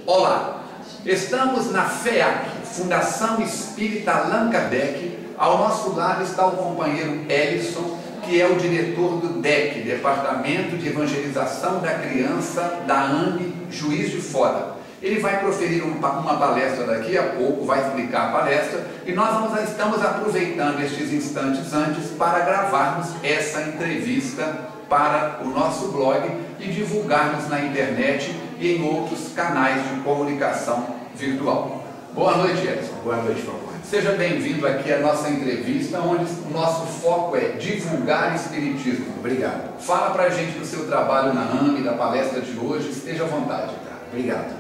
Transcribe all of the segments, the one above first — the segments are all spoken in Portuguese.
Olá, estamos na FEAC, Fundação Espírita Allan Kardec. Ao nosso lado está o companheiro Ellison, que é o diretor do DEC, Departamento de Evangelização da Criança da AME Juiz de Fora. Ele vai proferir uma palestra daqui a pouco, vai explicar a palestra, e nós estamos aproveitando estes instantes antes para gravarmos essa entrevista para o nosso blog e divulgarmos na internet e em outros canais de comunicação virtual. Boa noite, Edson. Boa noite, Falcone. Seja bem-vindo aqui à nossa entrevista, onde o nosso foco é divulgar Espiritismo. Obrigado. Fala pra gente do seu trabalho na AME, da palestra de hoje, esteja à vontade. Obrigado.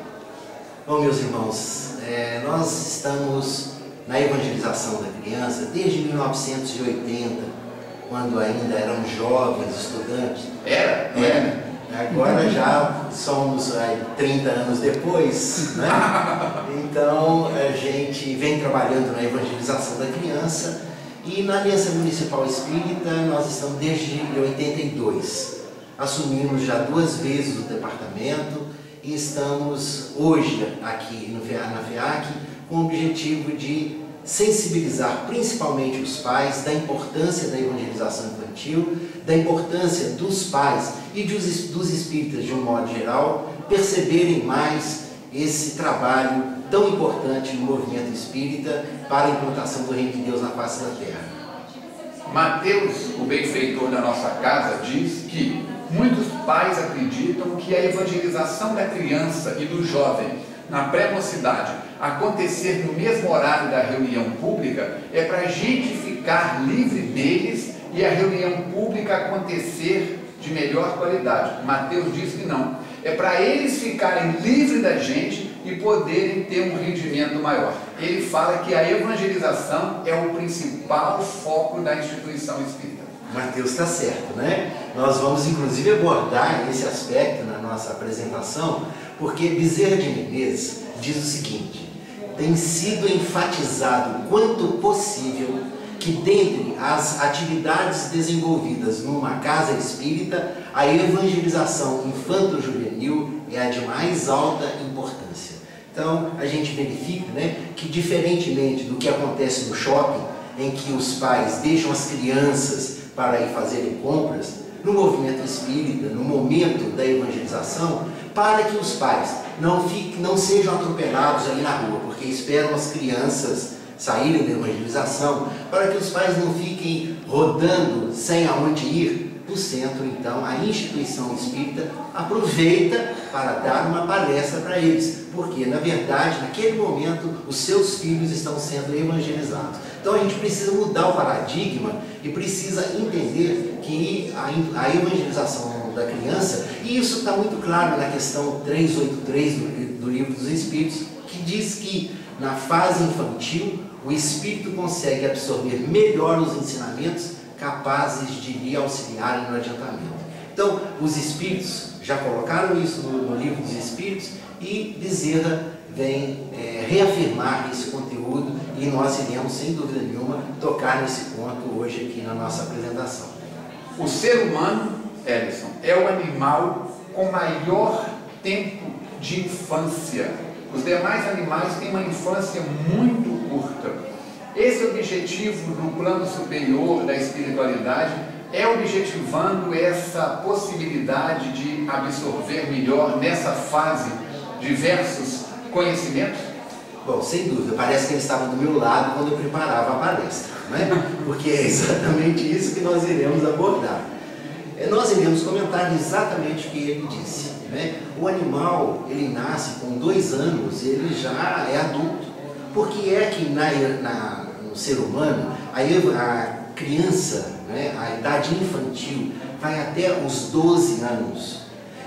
Bom, meus irmãos, nós estamos na evangelização da criança desde 1980, quando ainda eram jovens estudantes. Era? Agora já somos 30 anos depois, né? Então a gente vem trabalhando na evangelização da criança e na Aliança Municipal Espírita nós estamos desde 82. Assumimos já 2 vezes o departamento e estamos hoje aqui na FEAC com o objetivo de sensibilizar principalmente os pais da importância da evangelização infantil, da importância dos pais e dos espíritas de um modo geral perceberem mais esse trabalho tão importante no movimento espírita para a implantação do Reino de Deus na face da terra. Mateus, o benfeitor da nossa casa, diz que muitos pais acreditam que a evangelização da criança e do jovem na pré-mocidade acontecer no mesmo horário da reunião pública é para a gente ficar livre deles e a reunião pública acontecer de melhor qualidade. Mateus diz que não. É para eles ficarem livres da gente e poderem ter um rendimento maior. Ele fala que a evangelização é o principal foco da instituição espírita. Mateus está certo, né? Nós vamos inclusive abordar esse aspecto na nossa apresentação, porque Bezerra de Menezes diz o seguinte: tem sido enfatizado quanto possível que dentre as atividades desenvolvidas numa casa espírita, a evangelização infanto-juvenil é a de mais alta importância. Então a gente verifica, né, que diferentemente do que acontece no shopping, em que os pais deixam as crianças para ir fazerem compras, no movimento espírita, no momento da evangelização, para que os pais não sejam atropelados ali na rua, porque esperam as crianças saírem da evangelização, para que os pais não fiquem rodando sem aonde ir. No centro, então, a instituição espírita aproveita para dar uma palestra para eles, porque, na verdade, naquele momento, os seus filhos estão sendo evangelizados. Então, a gente precisa mudar o paradigma e precisa entender que a evangelização da criança, e isso está muito claro na questão 383 do Livro dos Espíritos, que diz que, na fase infantil, o espírito consegue absorver melhor os ensinamentos capazes de lhe auxiliarem no adiantamento. Então, os espíritos já colocaram isso no Livro dos Espíritos e Bezerra vem reafirmar esse conteúdo e nós iremos, sem dúvida nenhuma, tocar nesse ponto hoje aqui na nossa apresentação. O ser humano, Ellison, é o animal com maior tempo de infância. Os demais animais têm uma infância muito curta. Esse objetivo no plano superior da espiritualidade é objetivando essa possibilidade de absorver melhor nessa fase diversos conhecimentos? Bom, sem dúvida, parece que ele estava do meu lado quando eu preparava a palestra, né? Porque é exatamente isso que nós iremos abordar. Nós iremos comentar exatamente o que ele disse, né? O animal, ele nasce com 2 anos, ele já é adulto. Porque é que no ser humano, a criança, né, a idade infantil, vai até os 12 anos.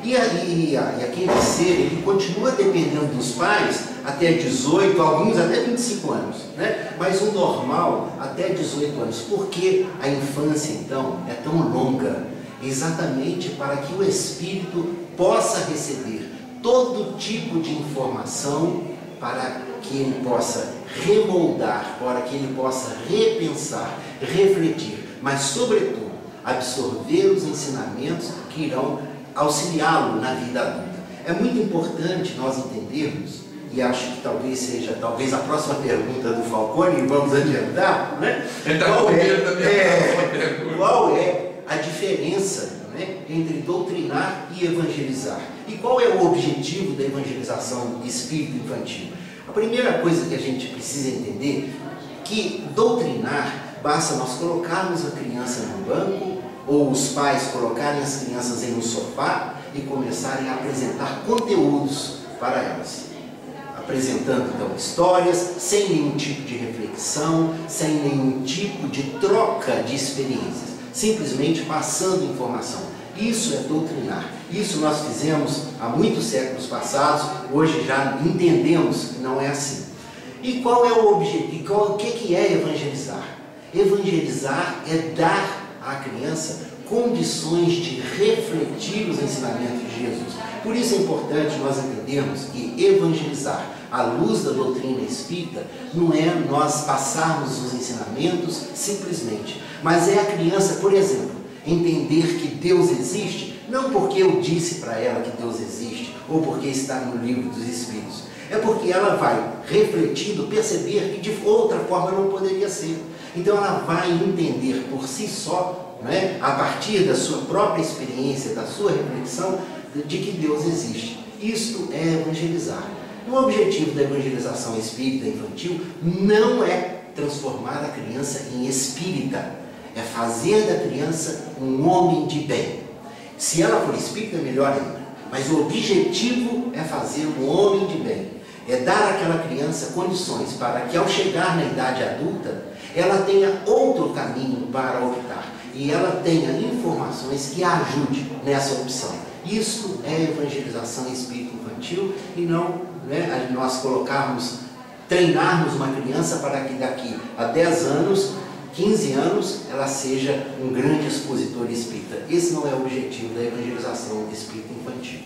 E aquele ser, ele continua dependendo dos pais até 18, alguns até 25 anos, né? Mas o normal até 18 anos. Por que a infância, então, é tão longa? Exatamente para que o espírito possa receber todo tipo de informação para que ele possa remoldar, para que ele possa repensar, refletir, mas, sobretudo, absorver os ensinamentos que irão auxiliá-lo na vida adulta. É muito importante nós entendermos, e acho que talvez seja a próxima pergunta do Falcone, vamos adiantar, né? Qual é a diferença, né, entre doutrinar e evangelizar? E qual é o objetivo da evangelização espírita infantil? A primeira coisa que a gente precisa entender é que doutrinar basta nós colocarmos a criança no banco, ou os pais colocarem as crianças em um sofá e começarem a apresentar conteúdos para elas. Apresentando então histórias, sem nenhum tipo de reflexão, sem nenhum tipo de troca de experiências, simplesmente passando informação. Isso é doutrinar. Isso nós fizemos há muitos séculos passados, hoje já entendemos que não é assim. E qual é o objetivo? O que é evangelizar? Evangelizar é dar à criança condições de refletir os ensinamentos de Jesus. Por isso é importante nós entendermos que evangelizar à luz da doutrina espírita não é nós passarmos os ensinamentos simplesmente, mas é a criança, por exemplo, entender que Deus existe, não porque eu disse para ela que Deus existe, ou porque está no livro dos Espíritos, é porque ela vai refletindo, perceber que de outra forma não poderia ser. Então ela vai entender por si só, né, a partir da sua própria experiência, da sua reflexão, de que Deus existe. Isto é evangelizar. O objetivo da evangelização espírita infantil não é transformar a criança em espírita, é fazer da criança um homem de bem. Se ela for espírita, melhor ainda. Mas o objetivo é fazer um homem de bem. É dar àquela criança condições para que, ao chegar na idade adulta, ela tenha outro caminho para optar. E ela tenha informações que a ajude nessa opção. Isso é evangelização espírita infantil e não, né, nós treinarmos uma criança para que daqui a 10 anos, 15 anos, ela seja um grande expositor espírita. Esse não é o objetivo da evangelização espírita infantil.